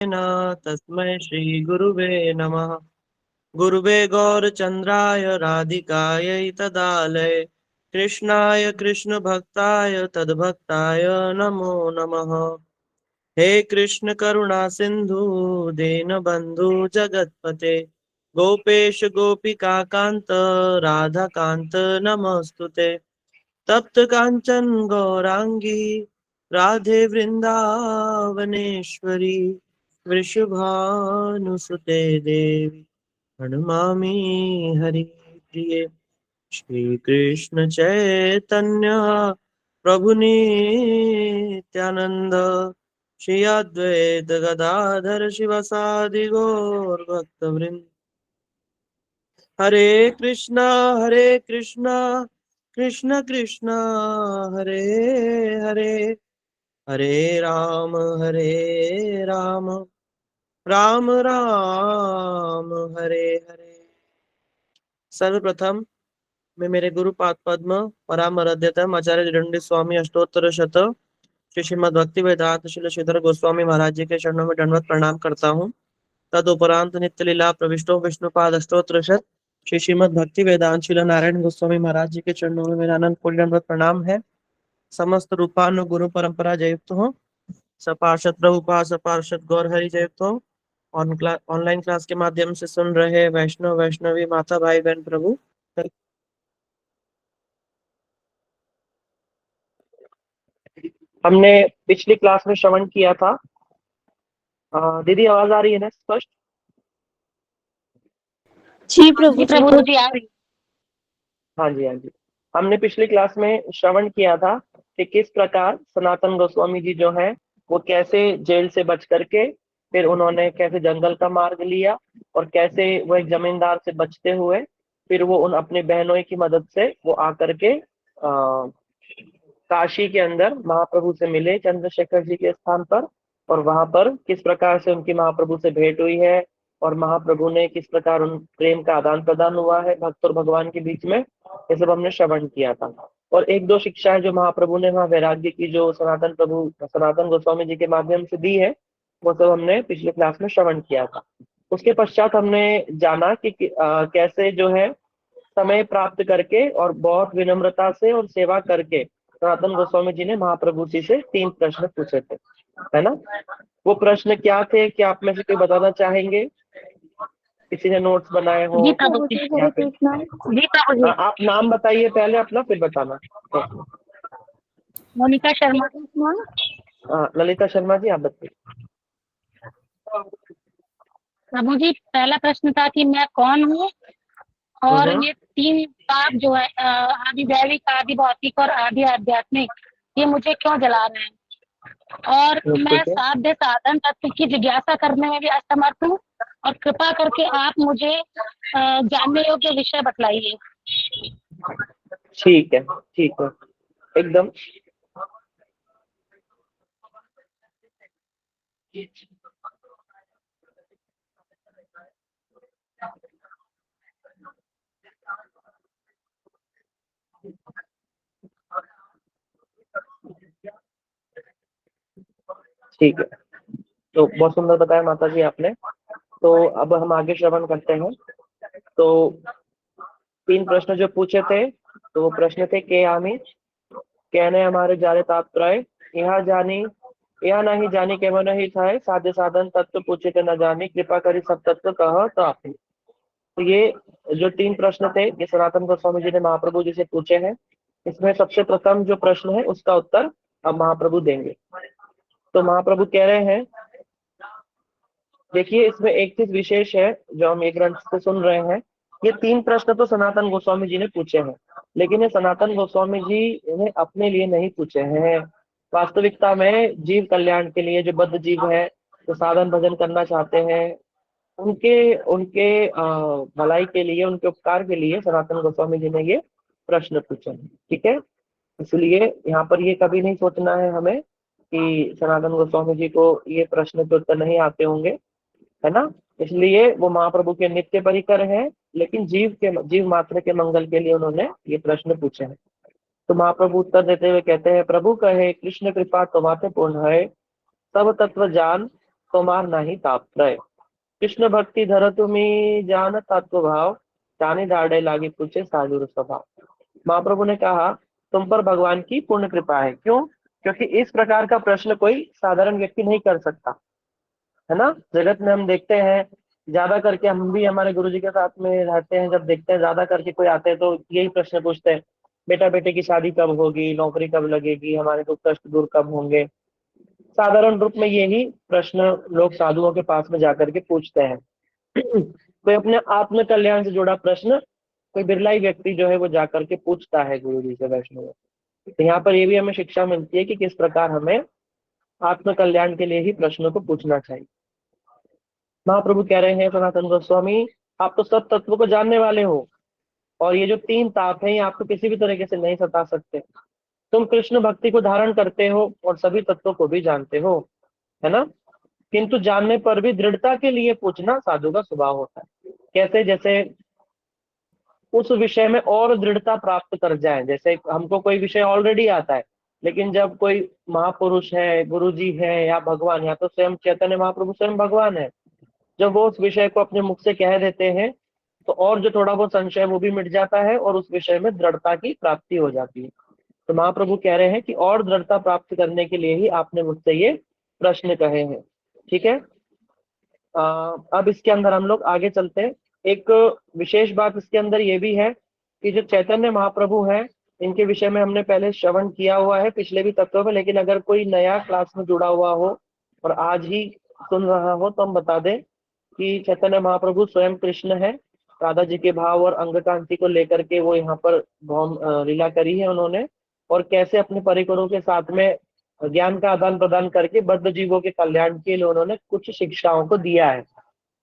तस्मै श्रीगुरुवे नमः। गुरुवे गौरचन्द्राय राधिकायै तदालय कृष्णाय कृष्णभक्ताय तद्भक्ताय नमो नमः। हे कृष्ण करुणा सिंधु दीनबन्धु जगत्पते गोपेश गोपिका कांत राधा कांत नमस्तुते। तप्त कांचन गौरांगी राधे वृंदावनेश्वरी वृषभानुसुते देवी प्रणमामि हरिप्रिये। श्री कृष्ण चैतन्य प्रभु नित्यानंद श्री अद्वैत गदाधर शिवसादि गौर भक्त वृंद। हरे कृष्णा कृष्ण कृष्ण हरे हरे हरे राम राम राम हरे हरे। सर्वप्रथम मैं मेरे गुरु पाद पद्म परामरध्यतम आचार्य दंडी स्वामी अष्टोत्तर शत श्री श्रीमद भक्ति वेदांत श्री श्रीधर गोस्वामी महाराज जी के चरणों में दंडवत प्रणाम करता हूँ। तदुपरांत नित्य लीला प्रविष्टो विष्णुपाद अष्टोत्तर शत श्री श्रीमद भक्ति वेदांत श्री नारायण गोस्वामी महाराज जी के चरणों में मेरा अनंत कोटि दंडवत प्रणाम है। समस्त रूपानु गुरु परंपरा जयुक्त हो, सपार्षद प्रभुपाद सपार्षद गौर हरि जयुक्त हो। ऑनलाइन क्लास के माध्यम से सुन रहे वैष्णव वैष्णवी माता भाई बहन प्रभु, हमने पिछली क्लास में श्रवण किया था। दीदी आवाज आ रही है ना स्पष्ट? जी प्रभु जी आ रही। हाँ जी हाँ जी। हमने पिछली क्लास में श्रवण किया था कि किस प्रकार सनातन गोस्वामी जी जो है वो कैसे जेल से बच करके फिर उन्होंने कैसे जंगल का मार्ग लिया और कैसे वो एक जमींदार से बचते हुए फिर वो उन अपने बहनों की मदद से वो आकर के काशी के अंदर महाप्रभु से मिले चंद्रशेखर जी के स्थान पर। और वहां पर किस प्रकार से उनकी महाप्रभु से भेंट हुई है और महाप्रभु ने किस प्रकार उन प्रेम का आदान प्रदान हुआ है भक्त और भगवान के बीच में, ये सब हमने श्रवण किया था। और एक दो शिक्षाएं जो महाप्रभु ने वहाँ वैराग्य की जो सनातन गोस्वामी जी के माध्यम से दी है वो सब हमने पिछले क्लास में श्रवण किया था। उसके पश्चात हमने जाना कि कैसे जो है समय प्राप्त करके और बहुत विनम्रता से और सेवा करके सनातन गोस्वामी जी ने महाप्रभु जी से 3 प्रश्न पूछे थे, है ना। वो प्रश्न क्या थे, क्या आप में से कोई बताना चाहेंगे? किसी ने नोट्स बनाए हो? जी प्रभु जी, हरे कृष्णा। जी प्रभु जी। आप नाम बताइए पहले अपना, फिर बताना। मोनिका शर्मा। ललिता शर्मा जी आप बताइए। प्रभु जी, पहला प्रश्न था कि मैं कौन हूँ और ये 3 पाप जो है आदि दैविक, आदि भौतिक और आदि आध्यात्मिक, ये मुझे क्यों जला रहे हैं? और मैं साध्य साधन तत्व की जिज्ञासा करने में भी असमर्थ हूँ और कृपा करके आप मुझे जानने योग्य विषय बतलाइए। ठीक है एकदम। ठीक है, तो बहुत सुंदर बताया माता जी आपने। तो अब हम आगे श्रवण करते हैं। तो 3 प्रश्न जो पूछे थे, तो वो प्रश्न थे के आमी कहने हमारे जारे तात्पर्य यह नहीं जानी के मन ही था साध्य साधन तत्व पूछे थे न जानी कृपा करी सब तत्व कह तो आप। तो ये जो 3 प्रश्न थे ये सनातन गोस्वामी जी ने महाप्रभु जी से पूछे हैं। इसमें सबसे प्रथम जो प्रश्न है उसका उत्तर अब महाप्रभु देंगे। तो महाप्रभु कह रहे हैं, देखिए इसमें एक चीज विशेष है जो हम एक ग्रंथ से सुन रहे हैं। ये 3 प्रश्न तो सनातन गोस्वामी जी ने पूछे हैं, लेकिन ये सनातन गोस्वामी जी ने अपने लिए नहीं पूछे हैं। वास्तविकता में जीव कल्याण के लिए, जो बद्ध जीव है, जो साधन भजन करना चाहते हैं, उनके उनके भलाई के लिए, उनके उपकार के लिए सनातन गोस्वामी जी ने ये प्रश्न पूछे हैं। ठीक है, इसलिए यहाँ पर ये कभी नहीं सोचना है हमें कि सनातन गोस्वामी जी को ये प्रश्न के उत्तर नहीं आते होंगे, है ना। इसलिए वो महाप्रभु के नित्य परिकर हैं, लेकिन जीव मात्र के मंगल के लिए उन्होंने ये प्रश्न पूछे हैं। तो महाप्रभु उत्तर देते हुए कहते हैं, प्रभु कहे कृष्ण कृपा तुम्हारे पूर्ण है, सब तत्व जान तोमार नाही तापत्रय। कृष्ण भक्ति धर तुम्ही जान तत्व भाव, जाने दाड़े लागे पूछे साधुर स्वभाव। महाप्रभु ने कहा तुम पर भगवान की पूर्ण कृपा है। क्यों? क्योंकि इस प्रकार का प्रश्न कोई साधारण व्यक्ति नहीं कर सकता, है ना। जगत में हम देखते हैं ज्यादा करके, हम भी हमारे गुरुजी के साथ में रहते हैं, जब देखते हैं ज्यादा करके कोई आते हैं तो यही प्रश्न पूछते हैं, बेटा बेटे की शादी कब होगी, नौकरी कब लगेगी, हमारे दुख कष्ट दूर कब होंगे। साधारण रूप में यही प्रश्न लोग साधुओं के पास में जाकर के पूछते हैं। कोई अपने आत्म कल्याण से जुड़ा प्रश्न कोई बिरला ही व्यक्ति जो है वो जाकर के पूछता है गुरु जी से, वैष्णव। तो यहाँ पर ये भी हमें शिक्षा मिलती है कि किस प्रकार हमें आत्म कल्याण के लिए ही प्रश्नों को पूछना चाहिए। महाप्रभु कह रहे हैं सनातन गोस्वामी, आप तो सब तत्व को जानने वाले हो, और ये जो तीन ताप है ये आपको किसी भी तरीके से नहीं सता सकते। तुम कृष्ण भक्ति को धारण करते हो और सभी तत्वों को भी जानते हो, है ना। किंतु जानने पर भी दृढ़ता के लिए पूछना साधु का स्वभाव होता है। कैसे? जैसे उस विषय में और दृढ़ता प्राप्त कर जाए। जैसे हमको कोई विषय ऑलरेडी आता है, लेकिन जब कोई महापुरुष है, गुरु जी है या भगवान, या तो स्वयं चैतन्य महाप्रभु स्वयं भगवान है, जब वो उस विषय को अपने मुख से कह देते हैं तो और जो थोड़ा बहुत संशय वो भी मिट जाता है और उस विषय में दृढ़ता की प्राप्ति हो जाती है। तो महाप्रभु कह रहे हैं कि और दृढ़ता प्राप्त करने के लिए ही आपने मुझसे ये प्रश्न कहे हैं। ठीक है। अब इसके अंदर हम लोग आगे चलते हैं। एक विशेष बात इसके अंदर ये भी है कि जो चैतन्य महाप्रभु है, इनके विषय में हमने पहले श्रवण किया हुआ है पिछले भी तत्वों में, लेकिन अगर कोई नया क्लास में जुड़ा हुआ हो और आज ही सुन रहा हो तो हम बता दें कि चैतन्य महाप्रभु स्वयं कृष्ण है। राधा जी के भाव और अंग कांति को लेकर के वो यहाँ पर लीला करी है उन्होंने, और कैसे अपने परिकरों के साथ में ज्ञान का आदान प्रदान करके बद्ध जीवों के कल्याण के लिए उन्होंने कुछ शिक्षाओं को दिया है।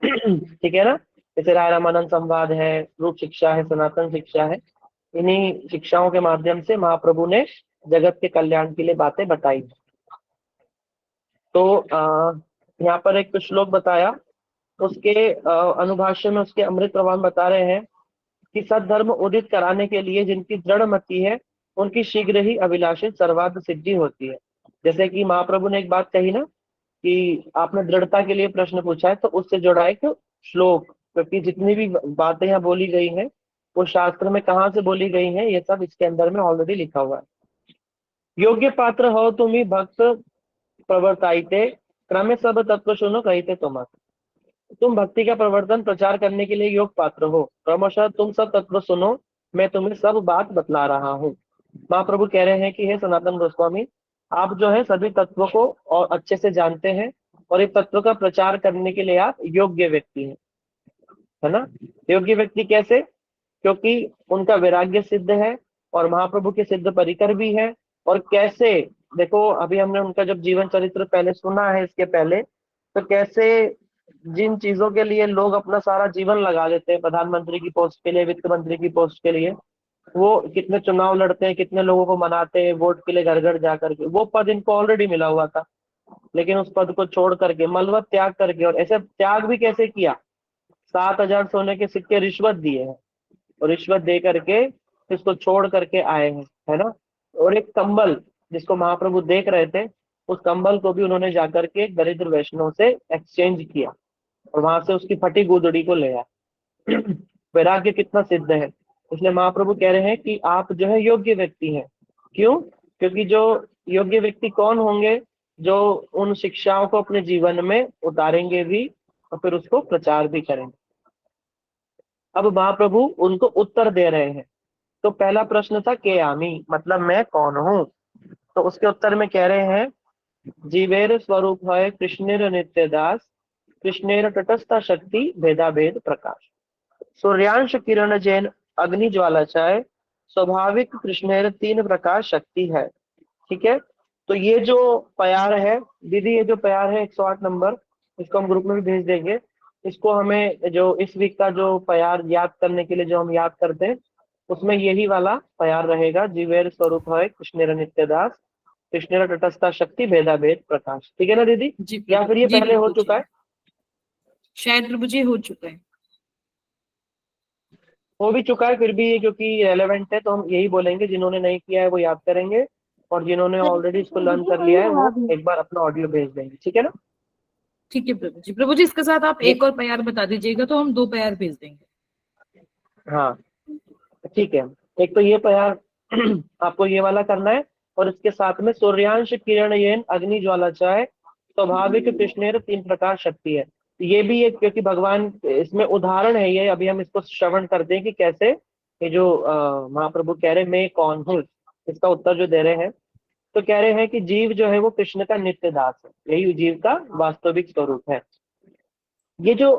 ठीक है ना। जैसे राय रामानंद संवाद है, रूप शिक्षा है, सनातन शिक्षा है। इन्हीं शिक्षाओं के माध्यम से महाप्रभु ने जगत के कल्याण के लिए बातें बताई। तो यहाँ पर एक श्लोक बताया, उसके अनुभाष्य में उसके अमृत प्रवान बता रहे हैं कि सद्धर्म उदित कराने के लिए जिनकी दृढ़ मति है उनकी शीघ्र ही अभिलाषित सर्वार्थ सिद्धि होती है। जैसे कि महाप्रभु ने एक बात कही ना कि आपने दृढ़ता के लिए प्रश्न पूछा है, तो उससे जुड़ा एक श्लोक, क्योंकि जितनी भी बातें यहाँ बोली गई हैं वो शास्त्र में कहाँ से बोली गई हैं ये सब इसके अंदर में ऑलरेडी लिखा हुआ है। योग्य पात्र हो तुम्ही भक्त प्रवर्ताइते, क्रमे सब तत्व सुनो कहते तुम भक्ति का प्रवर्तन प्रचार करने के लिए योग पात्र हो, क्रमशः तुम सब तत्व सुनो, मैं तुम्हें सब बात बतला रहा हूँ। महाप्रभु कह रहे हैं कि हे सनातन गोस्वामी, आप जो है सभी तत्वों को और अच्छे से जानते हैं और इस तत्व का प्रचार करने के लिए आप योग्य व्यक्ति हैं, है ना। योग्य व्यक्ति कैसे? क्योंकि उनका वैराग्य सिद्ध है और महाप्रभु के सिद्ध परिकर भी है। और कैसे, देखो अभी हमने उनका जब जीवन चरित्र पहले सुना है इसके पहले, तो कैसे जिन चीजों के लिए लोग अपना सारा जीवन लगा देते हैं, प्रधानमंत्री की पोस्ट के लिए, वित्त मंत्री की पोस्ट के लिए, वो कितने चुनाव लड़ते हैं, कितने लोगों को मनाते हैं वोट के लिए घर घर जाकर के। वो पद इनको ऑलरेडी मिला हुआ था, लेकिन उस पद को छोड़ करके, मलबत त्याग करके, और ऐसे त्याग भी कैसे किया, 7,000 सोने के सिक्के रिश्वत दिए हैं और रिश्वत दे करके इसको छोड़ करके आए हैं, है ना। और एक कंबल जिसको महाप्रभु देख रहे थे, उस कंबल को भी उन्होंने जाकर के दरिद्र वैष्णव से एक्सचेंज किया और वहां से उसकी फटी गुदड़ी को ले आया। वैराग्य कितना सिद्ध है। इसलिए महाप्रभु कह रहे हैं कि आप जो है योग्य व्यक्ति हैं। क्यों? क्योंकि जो योग्य व्यक्ति कौन होंगे? जो उन शिक्षाओं को अपने जीवन में उतारेंगे भी और फिर उसको प्रचार भी करेंगे। अब महाप्रभु उनको उत्तर दे रहे हैं। तो पहला प्रश्न था के आमी, मतलब मैं कौन हूँ। तो उसके उत्तर में कह रहे हैं जीवेर स्वरूप है कृष्णेर नित्य दास, कृष्णेर तटस्थ शक्ति भेदा भेद प्रकाश, सूर्यांश किरण जैन अग्नि ज्वाला चाय, स्वाभाविक कृष्णेर तीन प्रकार शक्ति है। ठीक है। तो ये जो प्यार है दीदी, ये जो प्यार है 108 नंबर, इसको हम ग्रुप में भी भेज देंगे। इसको हमें जो इस वीक का जो प्यार याद करने के लिए जो हम याद करते हैं उसमें यही वाला प्यार रहेगा, जीवेर स्वरूप है कृष्णेर नित्य दास, कृष्णेर तटस्थ शक्ति भेदा भेद प्रकाश। ठीक है ना दीदी? जी या फिर ये जी पहले हो प्रभु चुका जी। है? शायद प्रभु जी हो चुका है। हो भी चुका है, फिर भी क्योंकि रेलेवेंट है तो हम यही बोलेंगे, जिन्होंने नहीं किया है वो याद करेंगे और जिन्होंने ऑलरेडी इसको लर्न कर लिया है वो एक बार अपना ऑडियो भेज देंगे। ठीक है ना। ठीक है प्रभु जी। प्रभु जी इसके साथ आप ये एक और प्यार बता दीजिएगा तो हम 2 प्यार भेज देंगे। हाँ ठीक है। एक तो ये प्यार आपको ये वाला करना है, और इसके साथ में सूर्यांश किरण येन अग्नि ज्वाला चाय स्वाभाविक कृष्णेर 3 प्रकार शक्ति है। ये भी एक, क्योंकि भगवान इसमें उदाहरण है ये, अभी हम इसको श्रवण करते हैं कि कैसे ये जो महाप्रभु कह रहे मैं कौन हूँ, इसका उत्तर जो दे रहे हैं। तो कह रहे हैं कि जीव जो है वो कृष्ण का नित्य दास है, यही जीव का वास्तविक स्वरूप है। ये जो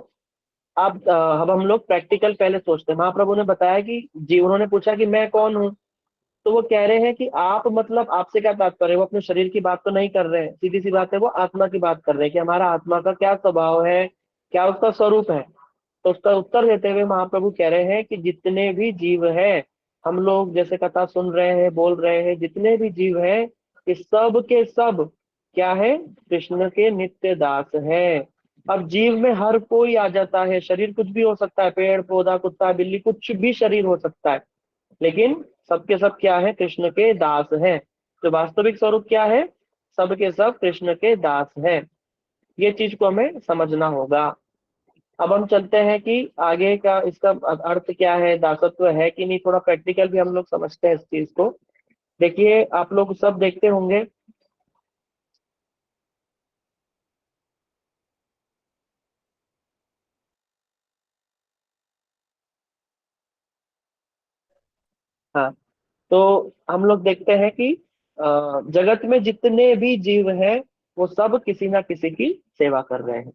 अब हम लोग प्रैक्टिकल पहले सोचते हैं। महाप्रभु ने बताया कि जी, उन्होंने पूछा कि मैं कौन हूँ, तो वो कह रहे हैं कि आप, मतलब आपसे क्या तात्पर्य है, वो अपने शरीर की बात तो नहीं कर रहे हैं, सीधी सी बात है, वो आत्मा की बात कर रहे हैं कि हमारा आत्मा का क्या स्वभाव है, क्या उसका स्वरूप है। तो उसका उत्तर देते हुए महाप्रभु कह रहे हैं कि जितने भी जीव हैं, हम लोग जैसे कथा सुन रहे हैं, बोल रहे हैं, जितने भी जीव हैं, ये सब के सब क्या है, कृष्ण के नित्य दास है। अब जीव में हर कोई आ जाता है, शरीर कुछ भी हो सकता है, पेड़ पौधा कुत्ता बिल्ली कुछ भी शरीर हो सकता है, लेकिन सबके सब क्या है, कृष्ण के दास हैं। तो वास्तविक स्वरूप क्या है, सबके सब कृष्ण के दास हैं। ये चीज को हमें समझना होगा। अब हम चलते हैं कि आगे का इसका अर्थ क्या है, दासत्व है कि नहीं, थोड़ा प्रैक्टिकल भी हम लोग समझते हैं इस चीज को। देखिए आप लोग सब देखते होंगे, हाँ, तो हम लोग देखते हैं कि जगत में जितने भी जीव हैं, वो सब किसी ना किसी की सेवा कर रहे हैं,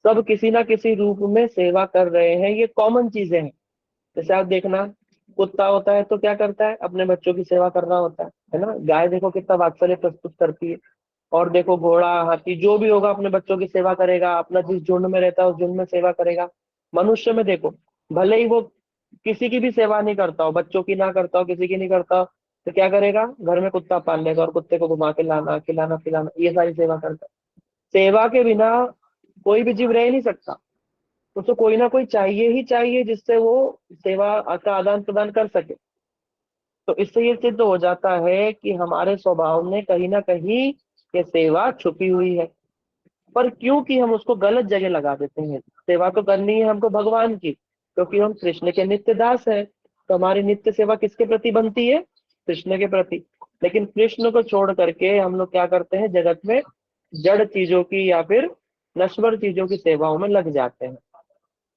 सब किसी ना किसी रूप में सेवा कर रहे हैं, ये कॉमन चीजें हैं। जैसे आप देखना, कुत्ता होता है तो क्या करता है, अपने बच्चों की सेवा कर रहा होता है ना। गाय देखो कितना वात्सल्य प्रस्तुत करती है। और देखो घोड़ा हाथी जो भी होगा अपने बच्चों की सेवा करेगा, अपना जिस झुंड में रहता है उस झुंड में सेवा करेगा। मनुष्य में देखो, भले ही वो किसी की भी सेवा नहीं करता हो, बच्चों की ना करता हो, किसी की नहीं करता हो, तो क्या करेगा, घर में कुत्ता पाल लेगा और कुत्ते को घुमा के लाना खिलाना पिलाना, ये सारी सेवा करता है। सेवा के बिना कोई भी जीव रह ही नहीं सकता, उसको कोई ना कोई चाहिए ही चाहिए जिससे वो सेवा का आदान प्रदान कर सके। तो इससे ये सिद्ध हो जाता है कि हमारे स्वभाव में कहीं ना कहीं ये सेवा छुपी हुई है। पर क्योंकि हम उसको गलत जगह लगा देते हैं, सेवा तो करनी है हमको भगवान की, क्योंकि हम कृष्ण के नित्य दास हैं, तो हमारी नित्य सेवा किसके प्रति बनती है, कृष्ण के प्रति। लेकिन कृष्ण को छोड़ करके हम लोग क्या करते हैं, जगत में जड़ चीजों की या फिर नश्वर चीजों की सेवाओं में लग जाते हैं,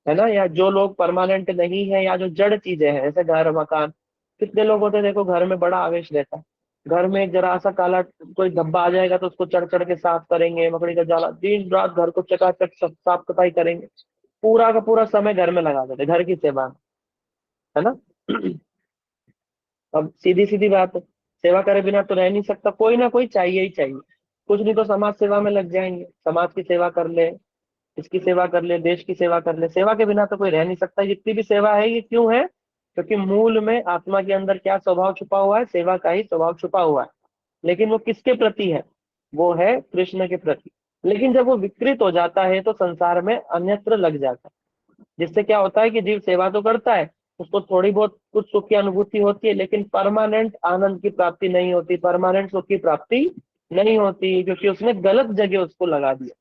है ना। या जो लोग परमानेंट नहीं है, या जो जड़ चीजें हैं, जैसे घर मकान, कितने लोग होते हैं देखो, घर में बड़ा आवेश रहता है, घर में एक जरा सा काला कोई धब्बा आ जाएगा तो उसको चढ़ चढ़ के साफ करेंगे, मकड़ी का जाला, दिन रात घर को चकाचक साफ सफाई करेंगे, पूरा का पूरा समय घर में लगा देते घर की सेवा में, है ना। अब सीधी सीधी बात है, सेवा करे बिना तो रह नहीं सकता, कोई ना कोई चाहिए ही चाहिए। कुछ नहीं तो समाज सेवा में लग जाएंगे, समाज की सेवा कर ले, इसकी सेवा कर ले, देश की सेवा कर ले, सेवा के बिना तो कोई रह नहीं सकता। जितनी भी सेवा है ये क्यों है, क्योंकि मूल में आत्मा के अंदर क्या स्वभाव छुपा हुआ है, सेवा का ही स्वभाव छुपा हुआ है। लेकिन वो किसके प्रति है, वो है कृष्ण के प्रति। लेकिन जब वो विकृत हो जाता है तो संसार में अन्यत्र लग जाता है, जिससे क्या होता है कि जीव सेवा तो करता है, उसको थोड़ी बहुत कुछ सुख की अनुभूति होती है, लेकिन परमानेंट आनंद की प्राप्ति नहीं होती, परमानेंट सुख की प्राप्ति नहीं होती, क्योंकि उसने गलत जगह उसको लगा दिया,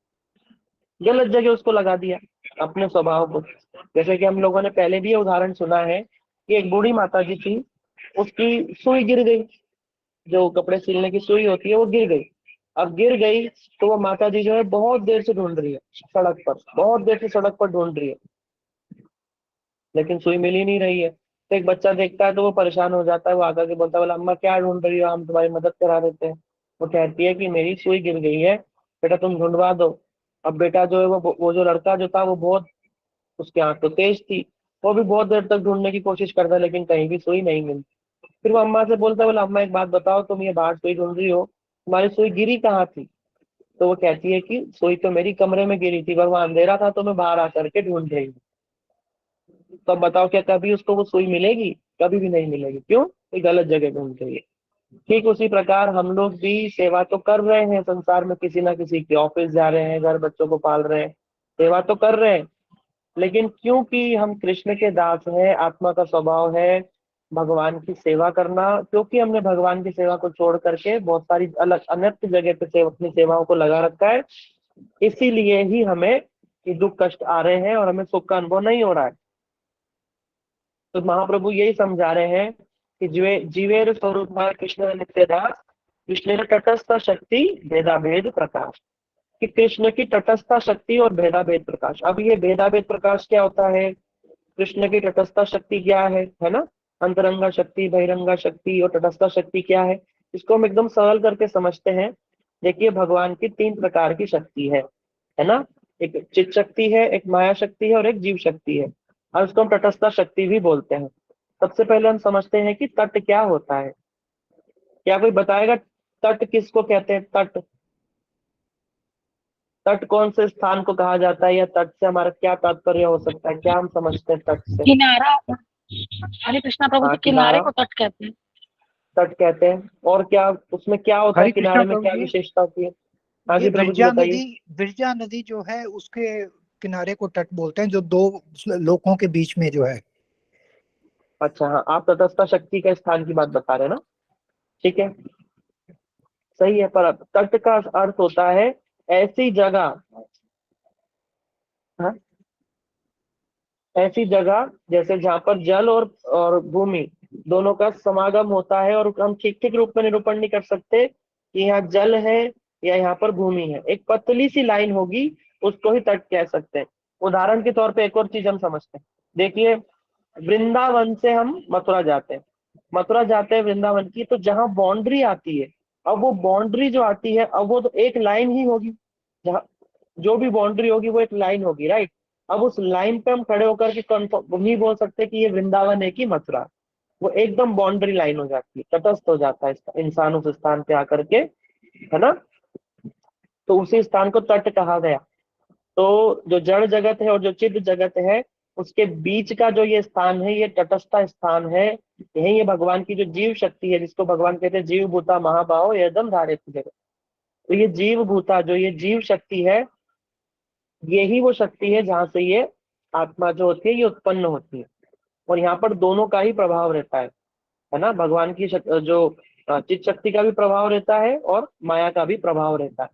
गलत जगह उसको लगा दिया अपने स्वभाव को। जैसे कि हम लोगों ने पहले भी ये उदाहरण सुना है कि एक बूढ़ी माता जी थी, उसकी सुई गिर गई, जो कपड़े सिलने की सुई होती है वो गिर गई। अब गिर गई तो वो माता जी जो है बहुत देर से ढूंढ रही है, सड़क पर बहुत देर से सड़क पर ढूंढ रही है, लेकिन सुई मिल ही नहीं रही है। तो एक बच्चा देखता है तो वो परेशान हो जाता है, वो आकर के बोलता है, बोला अम्मा क्या ढूंढ रही हो, हम तुम्हारी मदद करा देते हैं। वो कहती है कि मेरी सुई गिर गई है, बेटा तुम ढूंढवा दो। अब बेटा जो है वो जो लड़का जो था वो बहुत, उसकी आंख तो तेज थी, वो भी बहुत देर तक ढूंढने की कोशिश करता लेकिन कहीं भी सुई नहीं मिली। फिर वो अम्मा से बोलता है, बोला अम्मा एक बात बताओ, तुम ये बाहर सुई ढूंढ रही हो, तुम्हारी सुई गिरी कहाँ थी। तो वो कहती है कि सुई तो मेरी कमरे में गिरी थी, पर वहां अंधेरा था तो मैं बाहर आकर के ढूंढ रही हूँ। तो अब बताओ क्या कभी उसको वो सुई मिलेगी, कभी भी नहीं मिलेगी, क्यों, ये गलत जगह ढूंढ रही है। ठीक उसी प्रकार हम लोग भी सेवा तो कर रहे हैं संसार में, किसी ना किसी के ऑफिस जा रहे हैं, घर बच्चों को पाल रहे हैं, सेवा तो कर रहे हैं, लेकिन क्योंकि हम कृष्ण के दास हैं, आत्मा का स्वभाव है भगवान की सेवा करना, क्योंकि हमने भगवान की सेवा को छोड़ करके बहुत सारी अलग अन्य जगह पे अपनी सेवाओं को लगा रखा है, इसीलिए ही हमें ये दुख कष्ट आ रहे हैं और हमें सुख का अनुभव नहीं हो रहा है। तो महाप्रभु यही समझा रहे हैं कि जीवेर स्वरूप कृष्ण नित्यदास, कृष्ण तटस्थ शक्ति भेदा भेद प्रकाश, कि कृष्ण की तटस्थ शक्ति और भेदा भेद प्रकाश। अब ये भेदा भेद प्रकाश क्या होता है? कृष्ण की तटस्थ शक्ति क्या है ना? अंतरंगा शक्ति, बहिरंगा शक्ति और तटस्थ शक्ति क्या है? इसको हम एकदम सरल करके समझते हैं। देखिए, भगवान की 3 प्रकार की शक्ति है ना? एक चित शक्ति है, एक माया शक्ति है और एक जीव शक्ति है, और उसको हम तटस्थ शक्ति भी बोलते हैं। सबसे पहले हम समझते हैं कि तट क्या होता है। क्या कोई बताएगा तट किसको कहते हैं? तट, तट कौन से स्थान को कहा जाता है, या तट से हमारा क्या तात्पर्य हो सकता है? क्या हम समझते हैं तट से? किनारा। हरे कृष्णा प्रभु हाँ, जी, किनारे किनारा को तट कहते हैं। तट कहते हैं। और क्या उसमें क्या होता है? हरे कृष्णा किनारे में प्रभु क्या जी, विशेषता होती है? हाँ ये जी प्रभु जी बताइए। विरजा नदी जो है उसके किनारे को तट बोलते हैं, जो दो लोकों के बीच में जो है। अच्छा, हाँ, आप तटस्थ शक्ति का स्थान की बात बता रहे हैं ना? ठीक है, सही है। पर तट का अर्थ होता है ऐसी जगह, हाँ, ऐसी जगह जैसे जहाँ पर जल और भूमि दोनों का समागम होता है, और हम ठीक ठीक रूप में निरूपण नहीं कर सकते कि यहाँ जल है या यहाँ पर भूमि है। एक पतली सी लाइन होगी, उसको ही तट कह सकते हैं। उदाहरण के तौर पे एक और चीज हम समझते हैं। देखिए, वृंदावन से हम मथुरा जाते हैं, मथुरा जाते हैं वृंदावन की, तो जहां बाउंड्री आती है, अब वो बाउंड्री जो आती है, अब वो तो एक लाइन ही होगी। जहाँ जो भी बाउंड्री होगी वो एक लाइन होगी, राइट? अब उस लाइन पे हम खड़े होकर के कंफर्म नहीं बोल सकते कि ये वृंदावन है कि मथुरा। वो एकदम बाउंड्री लाइन हो जाती है, तटस्थ हो जाता है इंसान उस स्थान पे आकर के, है ना? तो उसी स्थान को तट कहा गया। तो जो जड़ जगत है और जो चित्त जगत है, उसके बीच का जो ये स्थान है, ये तटस्थ स्थान है। यही ये भगवान की जो जीव शक्ति है, जिसको भगवान कहते हैं जीव भूता महाभाव एकदम धारित जगत। तो ये जीव भूता, जो ये जीव शक्ति है, यही वो शक्ति है जहां से ये आत्मा जो होती है ये उत्पन्न होती है। और यहाँ पर दोनों का ही प्रभाव रहता है ना? भगवान की जो चित्त शक्ति का भी प्रभाव रहता है और माया का भी प्रभाव रहता है।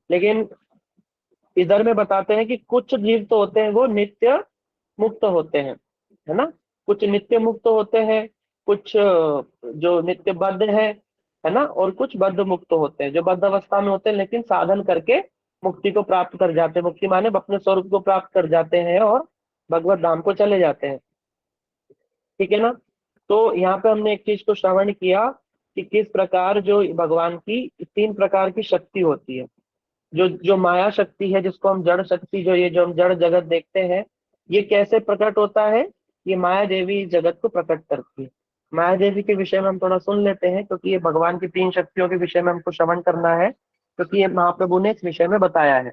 लेकिन इधर में बताते हैं कि कुछ जीव तो होते हैं वो नित्य मुक्त होते हैं, है ना? कुछ नित्य मुक्त होते हैं, कुछ जो नित्य बद्ध है ना? और कुछ बद्ध मुक्त होते हैं, जो बद्ध अवस्था में होते हैं लेकिन साधन करके मुक्ति को प्राप्त कर जाते हैं। मुक्ति माने अपने स्वरूप को प्राप्त कर जाते हैं और भगवत धाम को चले जाते हैं। ठीक है ना? तो यहाँ पे हमने एक चीज को श्रवण किया कि किस प्रकार जो भगवान की 3 प्रकार की शक्ति होती है। जो जो माया शक्ति है, जिसको हम जड़ शक्ति, जो हम जड़ जगत देखते हैं, ये कैसे प्रकट होता है? ये माया देवी इस जगत को प्रकट करती है। माया देवी के विषय में हम थोड़ा सुन लेते हैं, क्योंकि ये भगवान की 3 शक्तियों के विषय में हमको श्रवण करना है, क्योंकि ये महाप्रभु ने इस विषय में बताया है।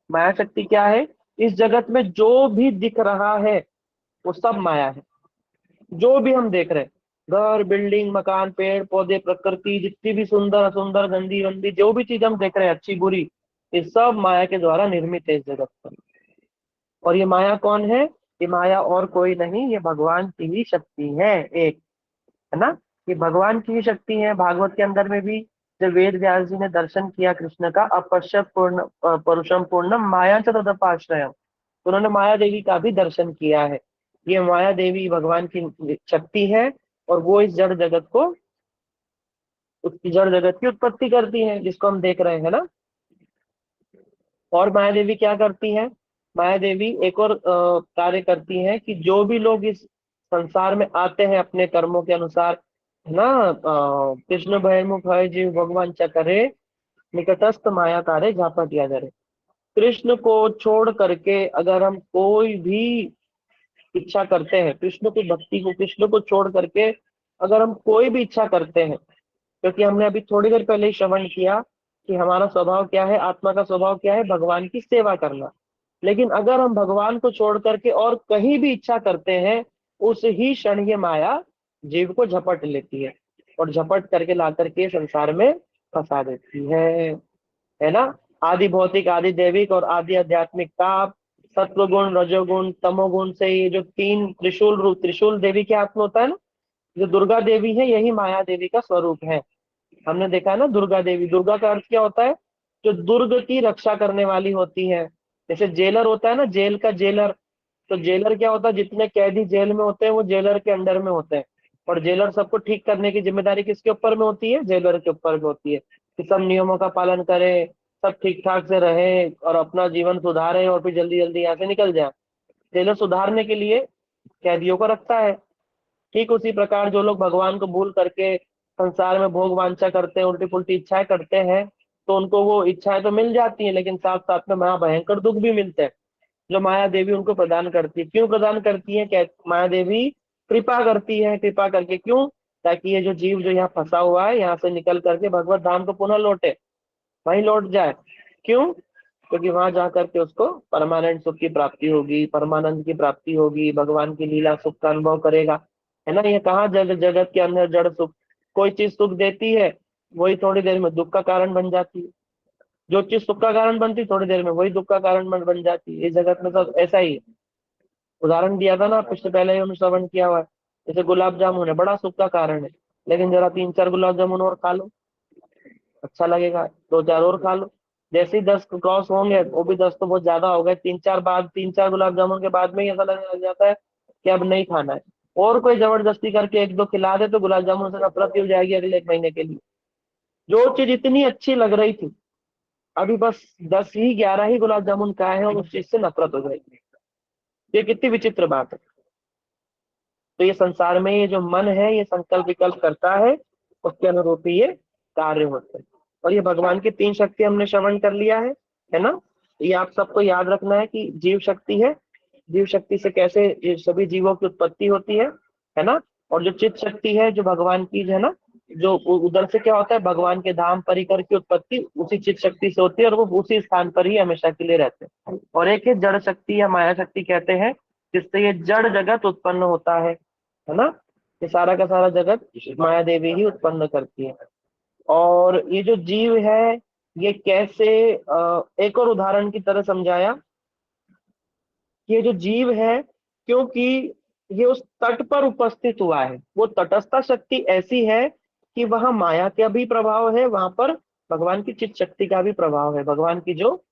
माया शक्ति क्या है? इस जगत में जो भी दिख रहा है वो सब माया है। जो भी हम देख रहे हैं, घर, बिल्डिंग, मकान, पेड़ पौधे, प्रकृति, जितनी भी सुंदर असुंदर, गंदी वंदी, जो भी चीज हम देख रहे हैं, अच्छी बुरी, ये सब माया के द्वारा निर्मित है इस जगत पर। और ये माया कौन है? ये माया और कोई नहीं, ये भगवान की ही शक्ति है, एक, है ना? ये भगवान की ही शक्ति है। भागवत के अंदर में भी जब वेद व्यास जी ने दर्शन किया कृष्ण का, अपश्यत पूर्ण परुषम पूर्णम माया च तदपाश्रयम, तो उन्होंने माया देवी का भी दर्शन किया है। ये माया देवी भगवान की शक्ति है, और वो इस जड़ जगत को, उसकी जड़ जगत की उत्पत्ति करती है, जिसको हम देख रहे हैं ना। और माया देवी क्या करती है? माया देवी एक और कार्य करती है कि जो भी लोग इस संसार में आते हैं अपने कर्मों के अनुसार, है ना, कृष्ण भयमुख है जीव भगवान चकरे, निकटस्थ माया तारे झापट या जरे। कृष्ण को छोड़ करके अगर हम कोई भी इच्छा करते हैं, कृष्ण की भक्ति को, कृष्ण को छोड़ करके अगर हम कोई भी इच्छा करते हैं, क्योंकि हमने अभी थोड़ी देर पहले ही श्रवण किया कि हमारा स्वभाव क्या है, आत्मा का स्वभाव क्या है? भगवान की सेवा करना। लेकिन अगर हम भगवान को छोड़ करके और कहीं भी इच्छा करते हैं, उस ही क्षण ये माया जीव को झपट लेती है, और झपट करके ला करके संसार में फंसा देती है ना? आदि भौतिक, आदि दैविक और आदि आध्यात्मिक ताप, सत्वगुण, रजोगुण, तमोगुण से ये जो 3 त्रिशूल रूप, त्रिशूल देवी के हाथ में होता है ना, जो दुर्गा देवी है, यही माया देवी का स्वरूप है। हमने देखा है ना, दुर्गा देवी, दुर्गा का अर्थ क्या होता है? जो दुर्ग की रक्षा करने वाली होती है। जैसे जेलर होता है ना, जेल का जेलर, तो जेलर क्या होता है, जितने कैदी जेल में होते हैं वो जेलर के अंडर में होते हैं। और जेलर सबको ठीक करने की जिम्मेदारी किसके ऊपर में होती है, जेलर के ऊपर में होती है, कि सब नियमों का पालन करे, सब ठीक ठाक से रहे और अपना जीवन सुधारे और फिर जल्दी जल्दी यहाँ से निकल जाए। जेलर सुधारने के लिए कैदियों को रखता है। ठीक उसी प्रकार जो लोग भगवान को भूल करके संसार में भोग वांछा करते हैं, उल्टी पुल्टी इच्छाएं करते हैं, तो उनको वो इच्छाएं तो मिल जाती हैं, लेकिन साथ साथ में महा भयंकर दुख भी मिलते हैं, जो माया देवी उनको प्रदान करती है। क्यों प्रदान करती है? माया देवी कृपा करती है। कृपा करके क्यों? ताकि ये जो जीव जो यहाँ फंसा हुआ है, यहाँ से निकल करके भगवत धाम को पुनः लौटे, वहीं लौट जाए। क्यों? क्योंकि वहां जा करके उसको परमानेंट सुख की प्राप्ति होगी, परमानंद की प्राप्ति होगी, भगवान की लीला सुख का अनुभव करेगा। है ना, ये कहाँ जगत के अंदर जड़ सुख, कोई चीज सुख देती है वही थोड़ी देर में दुख का कारण बन जाती है। जो चीज सुख का कारण बनती थोड़ी देर में वही दुख का कारण बन जाती है। इस जगत में तो ऐसा ही है। उदाहरण दिया था ना पिछले, पहले ही हमने श्रवण किया हुआ है। जैसे गुलाब जामुन है, बड़ा सुख का कारण है, लेकिन जरा 3-4 गुलाब जामुन और खा लो, अच्छा लगेगा, 2-4 और खा लो। जैसे ही 10 क्रॉस होंगे, वो भी 10 तो बहुत ज्यादा हो गए, 3-4 गुलाब जामुन के बाद में ही ऐसा लगने लग जाता है कि अब नहीं खाना है। और कोई जबरदस्ती करके 1-2 खिला दे तो गुलाब जामुन से नफरत ही हो जाएगी अगले 1 महीने के लिए। जो चीज इतनी अच्छी लग रही थी, अभी बस 10 ही 11 ही गुलाब जामुन खाए हैं और उस चीज से नफरत हो जाएगी। ये कितनी विचित्र बात है। तो ये संसार में ये जो मन है, ये संकल्प विकल्प करता है, उसके अनुरूप ही ये कार्य होते हैं। और ये भगवान की 3 शक्ति हमने श्रवण कर लिया है ना। ये आप सबको याद रखना है कि जीव शक्ति है, जीव शक्ति से कैसे ये सभी जीवों की उत्पत्ति होती है ना। और जो चित्त शक्ति है, जो भगवान की है ना, जो उधर से क्या होता है, भगवान के धाम परिकर की उत्पत्ति उसी चित्त शक्ति से होती है, और वो उसी स्थान पर ही हमेशा के लिए रहते हैं। और एक है जड़ शक्ति या माया शक्ति कहते हैं, जिससे ये जड़ जगत उत्पन्न होता है ना। ये सारा का सारा जगत माया देवी ही उत्पन्न करती है। और ये जो जीव है, ये कैसे, एक और उदाहरण की तरह समझाया कि ये जो जीव है, क्योंकि ये उस तट पर उपस्थित हुआ है, वो तटस्था शक्ति ऐसी है कि वहां माया का भी प्रभाव है, वहां पर भगवान की चित्त शक्ति का भी प्रभाव है, भगवान की जो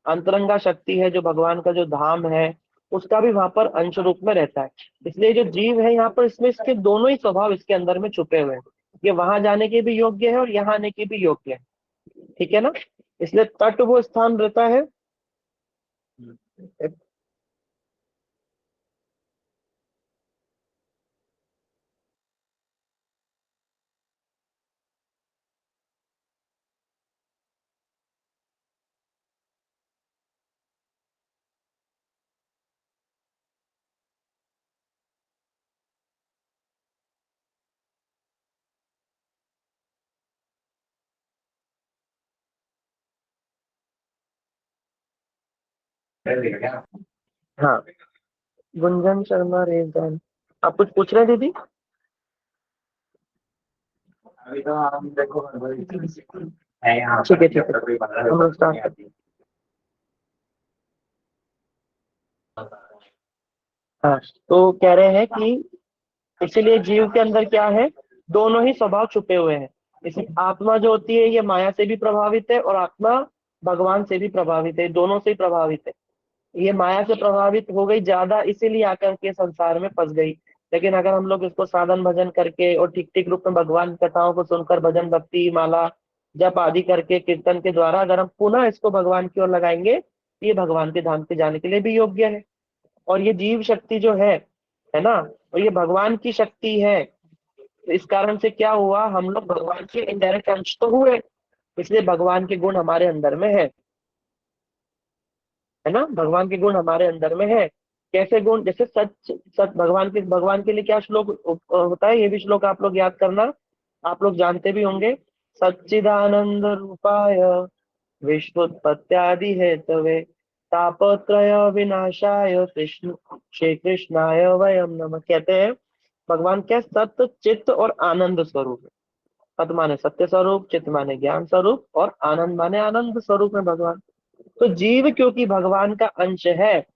अंतरंगा शक्ति है, जो भगवान का जो धाम है, उसका भी वहां पर अंश रूप में रहता है। इसलिए जो जीव है यहाँ पर, इसमें इसके दोनों ही स्वभाव इसके अंदर में छुपे हुए हैं। ये वहां जाने के भी योग्य है और यहाँ आने के भी योग्य है। ठीक है ना। इसलिए तट वो स्थान रहता है। हाँ, गुंजन शर्मा रेजन, आप कुछ पूछ रहे हैं दीदी? ठीक है, ठीक है, हम लोग स्टार्ट करते हैं। हाँ, तो कह रहे हैं कि इसीलिए जीव के अंदर क्या है, दोनों ही स्वभाव छुपे हुए हैं। इसमें आत्मा जो होती है, ये माया से भी प्रभावित है, और आत्मा भगवान से भी प्रभावित है, दोनों से ही प्रभावित है। ये माया से प्रभावित हो गई ज्यादा, इसीलिए आकर के संसार में फंस गई। लेकिन अगर हम लोग इसको साधन भजन करके और ठीक ठीक रूप में भगवान की कथाओं को सुनकर, भजन भक्ति माला जप आदि करके, कीर्तन के द्वारा अगर हम पुनः इसको भगवान की ओर लगाएंगे, तो ये भगवान के धाम के जाने के लिए भी योग्य है। और ये जीव शक्ति जो है ना, और ये भगवान की शक्ति है। तो इस कारण से क्या हुआ, हम लोग भगवान के इनडायरेक्ट अंश तो हुए, इसलिए भगवान के गुण हमारे अंदर में है ना। भगवान के गुण हमारे अंदर में है। कैसे गुण? जैसे सच सच, भगवान के लिए क्या श्लोक होता है, ये भी श्लोक आप लोग याद करना, आप लोग जानते भी होंगे। सच्चिदानंद रूपाय विश्वोत्पत्त्यादि हेतवे तापत्रय विनाशाय कृष्ण श्री कृष्णाय वयम नमः। कहते हैं भगवान क्या सत्य चित्त और आनंद स्वरूप है। सत माने सत्य स्वरूप, चित्त माने ज्ञान स्वरूप, और आनंद माने आनंद स्वरूप में भगवान। तो जीव क्योंकि भगवान का अंश है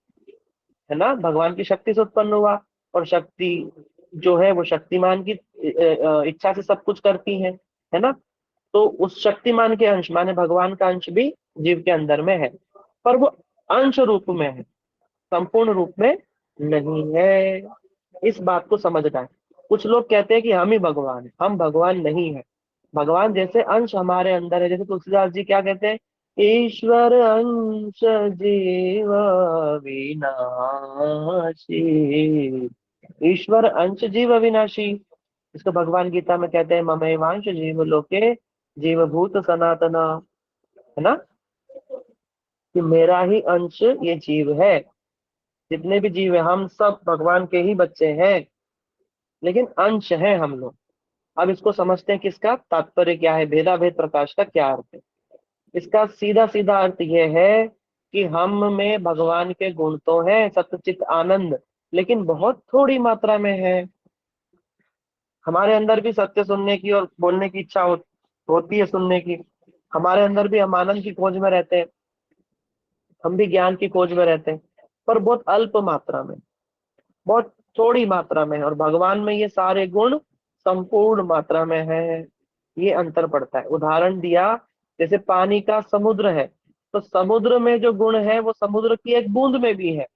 ना, भगवान की शक्ति से उत्पन्न हुआ, और शक्ति जो है वो शक्तिमान की इच्छा से सब कुछ करती है ना। तो उस शक्तिमान के अंश माने भगवान का अंश भी जीव के अंदर में है, पर वो अंश रूप में है, संपूर्ण रूप में नहीं है। इस बात को समझना है। कुछ लोग कहते हैं कि हम ही भगवान हैं। हम भगवान नहीं है। भगवान जैसे अंश हमारे अंदर है, जैसे तुलसीदास जी क्या कहते हैं, ईश्वर अंश जीव विनाशी। ईश्वर अंश जीव अविनाशी। इसको भगवान गीता में कहते हैं ममैवांश जीव लोके जीवभूत सनातन, है ना, कि मेरा ही अंश ये जीव है। जितने भी जीव है हम सब भगवान के ही बच्चे हैं, लेकिन अंश हैं हम लोग। अब इसको समझते हैं कि इसका तात्पर्य क्या है, भेदा भेद प्रकाश का क्या अर्थ है। इसका सीधा सीधा अर्थ यह है कि हम में भगवान के गुण तो है, सत्यचित आनंद, लेकिन बहुत थोड़ी मात्रा में है। हमारे अंदर भी सत्य सुनने की और बोलने की इच्छा होती है, सुनने की। हमारे अंदर भी हम आनंद की खोज में रहते हैं, हम भी ज्ञान की खोज में रहते हैं, पर बहुत अल्प मात्रा में, बहुत थोड़ी मात्रा में है। और भगवान में ये सारे गुण संपूर्ण मात्रा में है। ये अंतर पड़ता है। उदाहरण दिया, जैसे पानी का समुद्र है, तो समुद्र में जो गुण है वो समुद्र की एक बूंद में भी है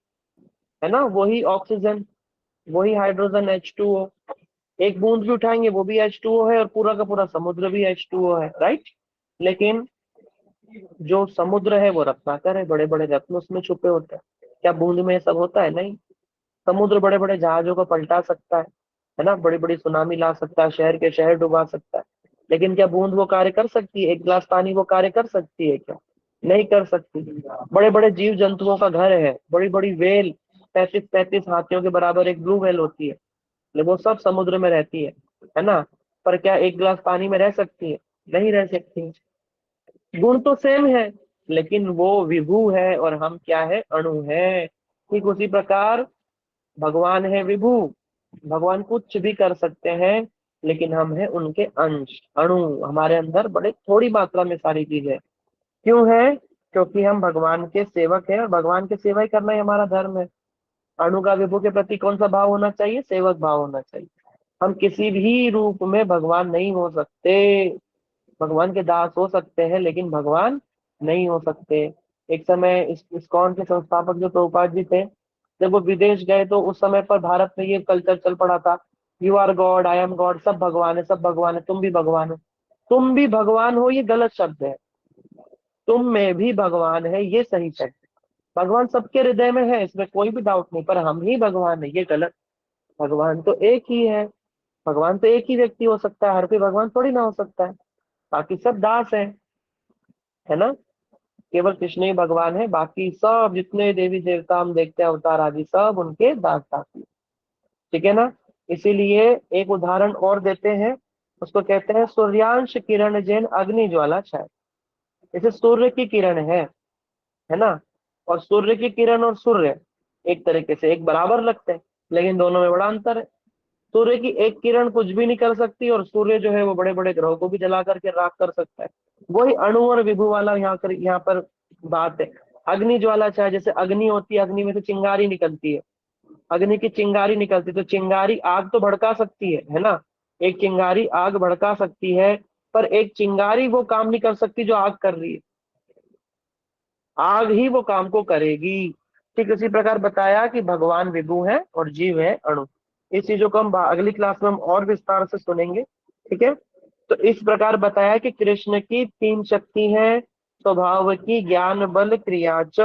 ना, वही ऑक्सीजन, वही हाइड्रोजन H2O। एक बूंद भी उठाएंगे वो भी H2O है, और पूरा का पूरा समुद्र भी H2O है, राइट। लेकिन जो समुद्र है वो रत्नाकर है, बड़े बड़े रत्न उसमें छुपे होते हैं। क्या बूंद में ये सब होता है? नहीं। समुद्र बड़े बड़े जहाजों को पलटा सकता है ना, बड़ी बड़ी सुनामी ला सकता है, शहर के शहर डुबा सकता है। लेकिन क्या बूंद वो कार्य कर सकती है? एक गिलास पानी वो कार्य कर सकती है क्या? नहीं कर सकती। बड़े बड़े जीव जंतुओं का घर है, बड़ी बड़ी वेल, 35-35 हाथियों के बराबर एक ब्लू वेल होती है, लेकिन वो सब समुद्र में रहती है ना। पर क्या एक गिलास पानी में रह सकती है? नहीं रह सकती। गुण तो सेम है, लेकिन वो विभू है और हम क्या है? अणु है। ठीक उसी प्रकार भगवान है विभू, भगवान कुछ भी कर सकते हैं, लेकिन हम हैं उनके अंश, अणु। हमारे अंदर बड़े थोड़ी मात्रा में सारी चीजें क्यों है? क्योंकि हम भगवान के सेवक हैं, और भगवान की सेवा ही करना ही हमारा धर्म है। अणु का विभू के प्रति कौन सा भाव होना चाहिए? सेवक भाव होना चाहिए। हम किसी भी रूप में भगवान नहीं हो सकते। भगवान के दास हो सकते हैं, लेकिन भगवान नहीं हो सकते। एक समय इस्कॉन के संस्थापक जो प्रभुपाद जी थे, जब वो विदेश गए तो उस समय पर भारत में ये कल्चर चल पड़ा था, you are God, I am God, सब भगवान है, सब भगवान है, तुम भी भगवान हो। तुम भी भगवान हो ये गलत शब्द है, तुम में भी भगवान है ये सही शब्द। भगवान सबके हृदय में है, इसमें कोई भी डाउट नहीं, पर हम ही भगवान है ये गलत। भगवान तो एक ही है। भगवान तो एक ही व्यक्ति हो सकता है, हर कोई भगवान थोड़ी ना हो सकता है। बाकी सब दास है ना। केवल कृष्ण ही भगवान है, बाकी सब जितने देवी देवता हम देखते हैं अवतार आदि, सब उनके दास दासी। ठीक है ना। इसीलिए एक उदाहरण और देते हैं, उसको कहते हैं सूर्यांश किरण जैन अग्नि ज्वाला छाया। जैसे सूर्य की किरण है ना, और सूर्य की किरण और सूर्य एक तरीके से एक बराबर लगते हैं, लेकिन दोनों में बड़ा अंतर है। सूर्य की एक किरण कुछ भी नहीं कर सकती, और सूर्य जो है वो बड़े बड़े ग्रहों को भी जला करके राख कर सकता है। वही अणु और विभू वाला यहाँ पर बात है। अग्नि ज्वाला चाहे, जैसे अग्नि होती है, अग्नि में से चिंगारी निकलती है, अग्नि की चिंगारी निकलती है, तो चिंगारी आग तो भड़का सकती है ना। एक चिंगारी आग भड़का सकती है, पर एक चिंगारी वो काम नहीं कर सकती जो आग कर रही है। आग ही वो काम को करेगी। ठीक इसी प्रकार बताया कि भगवान विभू है और जीव है अणु। इस चीजों को हम अगली क्लास में हम और विस्तार से सुनेंगे। ठीक है। तो इस प्रकार बताया कि कृष्ण की 3 शक्ति है, स्वभाव की, ज्ञान, बल, क्रिया च।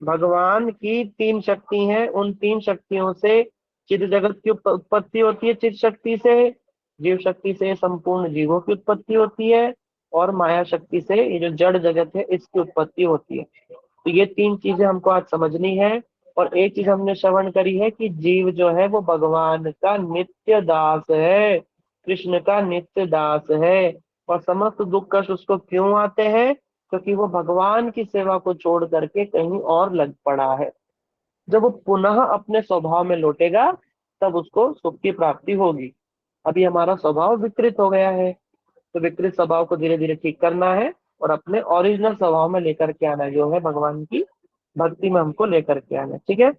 भगवान की 3 शक्ति हैं, उन 3 शक्तियों से चिद जगत की उत्पत्ति होती है, चिद शक्ति से। जीव शक्ति से संपूर्ण जीवों की उत्पत्ति होती है, और माया शक्ति से ये जो जड़ जगत है इसकी उत्पत्ति होती है। तो ये 3 चीजें हमको आज समझनी है। और एक चीज हमने श्रवण करी है कि जीव जो है वो भगवान का नित्य दास है, कृष्ण का नित्य दास है। और समस्त दुख कष्ट उसको क्यों आते हैं? क्योंकि वो भगवान की सेवा को छोड़ करके कहीं और लग पड़ा है। जब वो पुनः अपने स्वभाव में लौटेगा, तब उसको सुख की प्राप्ति होगी। अभी हमारा स्वभाव विकृत हो गया है, तो विकृत स्वभाव को धीरे धीरे ठीक करना है, और अपने ओरिजिनल स्वभाव में लेकर के आना है, जो है भगवान की भक्ति में हमको लेकर के आना है। ठीक है।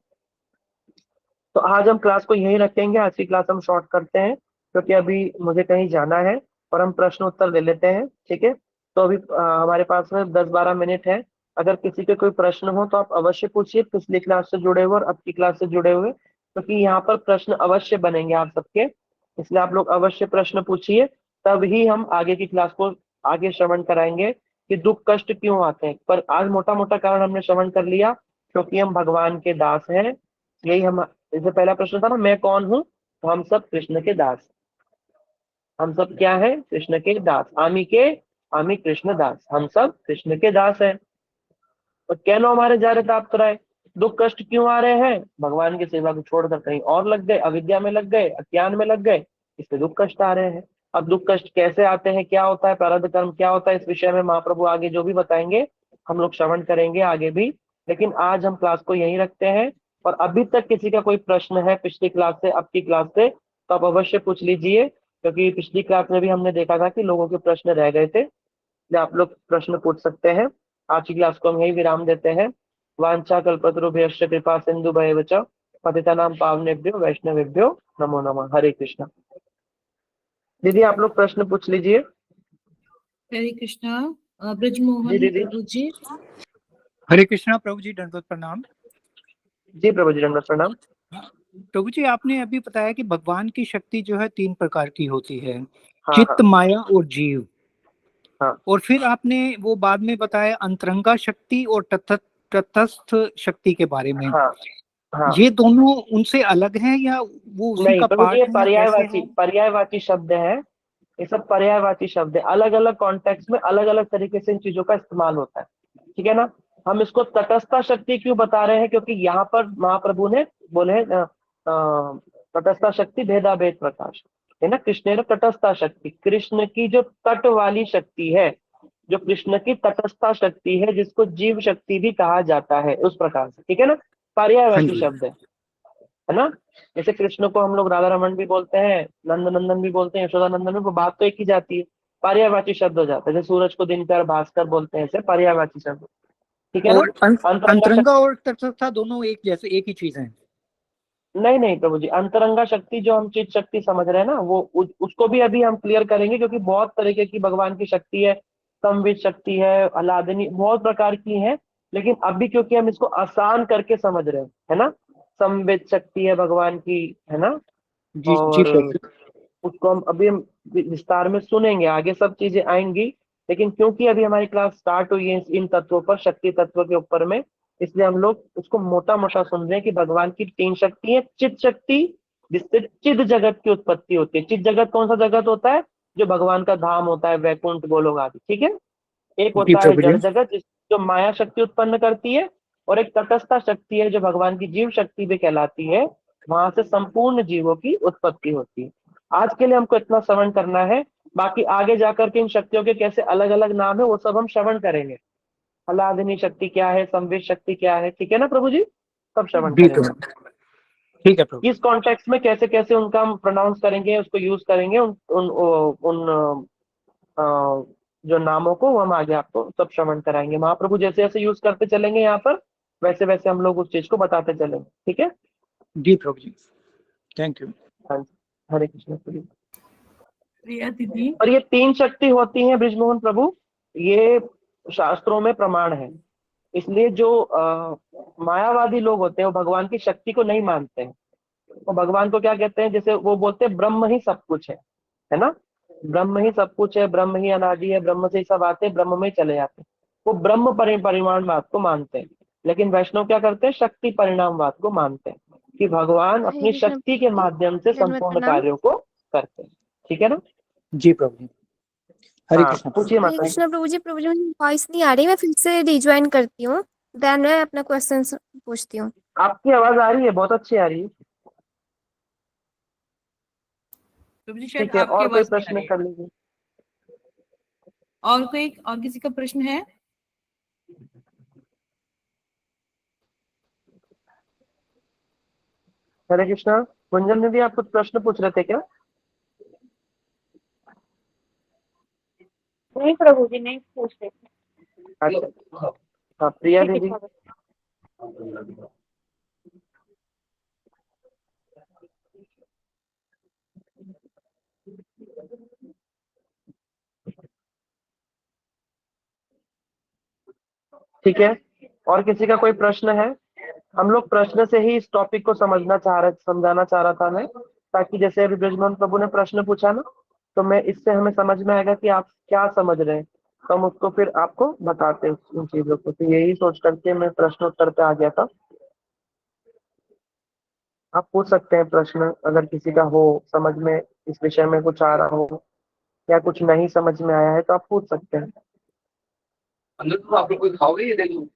तो आज हम क्लास को यहीं रखेंगे, आज की क्लास हम शॉर्ट करते हैं, क्योंकि अभी मुझे कहीं जाना है। और हम प्रश्न उत्तर ले लेते हैं, ठीक है। तो अभी हमारे पास में 10-12 मिनट है। अगर किसी के कोई प्रश्न हो तो आप अवश्य पूछिए, पिछली क्लास से जुड़े हुए और अब की क्लास से जुड़े हुए, क्योंकि यहाँ पर प्रश्न अवश्य बनेंगे आप सबके, इसलिए आप लोग अवश्य प्रश्न पूछिए, तभी हम आगे की क्लास को आगे श्रवण कराएंगे कि दुख कष्ट क्यों आते हैं। पर आज मोटा मोटा कारण हमने श्रवण कर लिया, क्योंकि हम भगवान के दास हैं। यही हम, जैसे पहला प्रश्न था ना, मैं कौन हूँ, तो हम सब कृष्ण के दास। हम सब क्या है, कृष्ण के दास। आमी कृष्ण दास, हम सब कृष्ण के दास हैं। और कहनो हमारे जा रहे ताप रहे, दुख कष्ट क्यों आ रहे हैं, भगवान की सेवा को छोड़कर कहीं और लग गए, अविद्या में लग गए, अज्ञान में लग गए, इससे दुख कष्ट आ रहे हैं। अब दुख कष्ट कैसे आते हैं, क्या होता है, प्रारब्ध कर्म क्या होता है, इस विषय में महाप्रभु आगे जो भी बताएंगे हम लोग श्रवण करेंगे आगे भी। लेकिन आज हम क्लास को यहीं रखते हैं। और अभी तक किसी का कोई प्रश्न है पिछली क्लास से अब की क्लास से, तो आप अवश्य पूछ लीजिए, क्योंकि पिछली क्लास में भी हमने देखा था कि लोगों के प्रश्न रह गए थे, इसलिए आप लोग प्रश्न पूछ सकते हैं। आज की क्लास को हम यही विराम देते हैं। वांछा कल्पतरुभ्यश्च कृपा सिंधु भयवच पतितानां पावनेभ्यो वैष्णवेभ्यो नमो नमः। हरे कृष्णा। दीदी आप लोग प्रश्न पूछ लीजिए। हरे कृष्णा। जी ब्रजमोहन दीदी। प्रभु जी। हरे कृष्णा प्रभु जी, दंडवत प्रणाम। जी प्रभु जी, दंडवत प्रणाम। प्रभु जी, आपने अभी बताया कि भगवान की शक्ति जो है 3 प्रकार की होती है, हाँ हाँ चित्त, माया और जीव। हाँ और फिर आपने वो बाद में बताया अंतरंगा शक्ति और तटस्थ शक्ति के बारे में। हाँ हाँ। ये दोनों उनसे अलग हैं या वो उसी नहीं का प्रभु जी, पार्ट ये है या कैसे पर्यायवाची है? पर्यायवाची शब्द है। ये सब पर्यायवाची शब्द है, अलग अलग कॉन्टेक्स्ट में अलग अलग तरीके से इन चीजों का इस्तेमाल होता है, ठीक है ना। हम इसको तटस्था शक्ति क्यों बता रहे हैं, क्योंकि यहाँ पर महाप्रभु ने बोले हैं, तटस्था शक्ति भेदा भेद प्रकाश, है ना। कृष्ण तटस्था शक्ति, कृष्ण की जो तट वाली शक्ति है, जो कृष्ण की तटस्था शक्ति है, जिसको जीव शक्ति भी कहा जाता है, उस प्रकार से, ठीक है ना। हाँ पर्यायवाची जी। शब्द है ना। जैसे कृष्ण को हम लोग राधा रमन भी बोलते हैं, नंद नंदन भी बोलते हैं, यशोदा नंदन भी, वो बात तो एक ही जाती है, पर्यायवाची शब्द हो जाता है। जैसे सूरज को दिनकर भास्कर बोलते हैं, ऐसे पर्यायवाची शब्द, ठीक है ना। और अंतरंगा अंतरंगा शक्ति, और तटस्थ दोनों एक जैसे एक ही चीज है? नहीं नहीं प्रभु जी, अंतरंगा शक्ति जो हम चित शक्ति समझ रहे हैं ना, वो उसको भी अभी हम क्लियर करेंगे, क्योंकि बहुत तरीके की भगवान की शक्ति है। संवित शक्ति है, अलादनी, बहुत प्रकार की है। लेकिन अभी क्योंकि हम इसको आसान करके समझ रहे हैं, है ना। संवित शक्ति है भगवान की, है ना। जी जी और प्रभु। उसको हम विस्तार में सुनेंगे, आगे सब चीजें आएंगी। लेकिन क्योंकि अभी हमारी क्लास स्टार्ट हुई है इन तत्वों पर, शक्ति तत्व के ऊपर में, इसलिए हम लोग उसको मोटा मोटा सुन रहे हैं कि भगवान की 3 शक्ति है। चित शक्ति, जिससे चिद जगत की उत्पत्ति होती है। चिद जगत कौन सा जगत होता है, जो भगवान का धाम होता है, वैकुंठ गोलोक आदि, ठीक है। एक जी होता है प्रभु जी। जड़ जगत, जो माया शक्ति उत्पन्न करती है। और एक तटस्था शक्ति है, जो भगवान की जीव शक्ति भी कहलाती है। वहां से संपूर्ण जीवों की उत्पत्ति होती है। आज के लिए हमको इतना श्रवण करना है। बाकी आगे जाकर के इन शक्तियों के कैसे अलग अलग नाम है, वो सब हम श्रवण करेंगे। अलादिनी शक्ति क्या है, संवेद शक्ति क्या है, ठीक है ना प्रभु जी, सब श्रवण जी करेंगे। प्रभु, ठीक है प्रभु। इस कॉन्टेक्स्ट में कैसे कैसे उनका हम प्रोनाउंस करेंगे, उसको यूज करेंगे, उन उन, उन अ, जो नामों को, वो हम आगे आपको सब श्रवण कराएंगे। महाप्रभु जैसे जैसे यूज करते चलेंगे यहाँ पर, वैसे वैसे हम लोग उस चीज को बताते चलेंगे, ठीक है। जी प्रभु जी, थैंक यू। हाँ जी, हरे कृष्ण प्रभु। प्रिया दीदी। और ये 3 शक्ति होती हैं ब्रिजमोहन प्रभु, ये शास्त्रों में प्रमाण है। इसलिए जो मायावादी लोग होते हैं, वो भगवान की शक्ति को नहीं मानते हैं। वो भगवान को क्या कहते हैं, जैसे वो बोलते हैं ब्रह्म ही सब कुछ है ना। ब्रह्म ही सब कुछ है, ब्रह्म ही अनादि है, ब्रह्म से ही सब आते हैं, ब्रह्म में ही चले जाते हैं। वो ब्रह्म परिमाणवाद को मानते हैं। लेकिन वैष्णव क्या करते हैं, शक्ति परिणामवाद को मानते हैं, कि भगवान हरे अपनी कृष्ण शक्ति के प्रभु जी, माध्यम से दंडवत संपूर्ण प्रणाम। कार्यों को करते हैं, ठीक है ना। जी प्रभु जी, हरे हाँ कृष्ण प्रभु। पूछिए हरे माता जी। कृष्ण प्रभु जी, मुझे वॉइस नहीं आ रही, मैं फिर से रिज्वाइन करती हूँ, देन मैं अपना क्वेश्चन पूछती हूँ। आपकी आवाज आ रही है, बहुत अच्छी आ रही है, प्रभु जी शायद ठीक है। आपकी और कोई आवाज नहीं आ प्रश्न रही है। कर लीजिए। और किसी का प्रश्न है? हरे कृष्णा। गुंजन दीदी आप कुछ प्रश्न पूछ रहे थे क्या। नहीं प्रभु जी, नहीं पूछते। अच्छा, हाँ प्रिया ठीक है दीदी। प्रभु। ठीक है, और किसी का कोई प्रश्न है? हम लोग प्रश्न से ही इस टॉपिक को समझाना चाह रहा था मैं, ताकि जैसे अभी ब्रजमोहन प्रभु ने प्रश्न पूछा ना, तो मैं इससे हमें समझ में आएगा कि आप क्या समझ रहे हैं, तो हम उसको फिर आपको बताते हैं उन चीजों को। तो यही सोच करके मैं प्रश्न उत्तर पे आ गया था। आप पूछ सकते हैं प्रश्न, अगर किसी का हो समझ में, इस विषय में कुछ आ रहा हो या कुछ नहीं समझ में आया है तो आप पूछ सकते हैं। अंदर तो आप लोग कोई खाओगे ये देख लो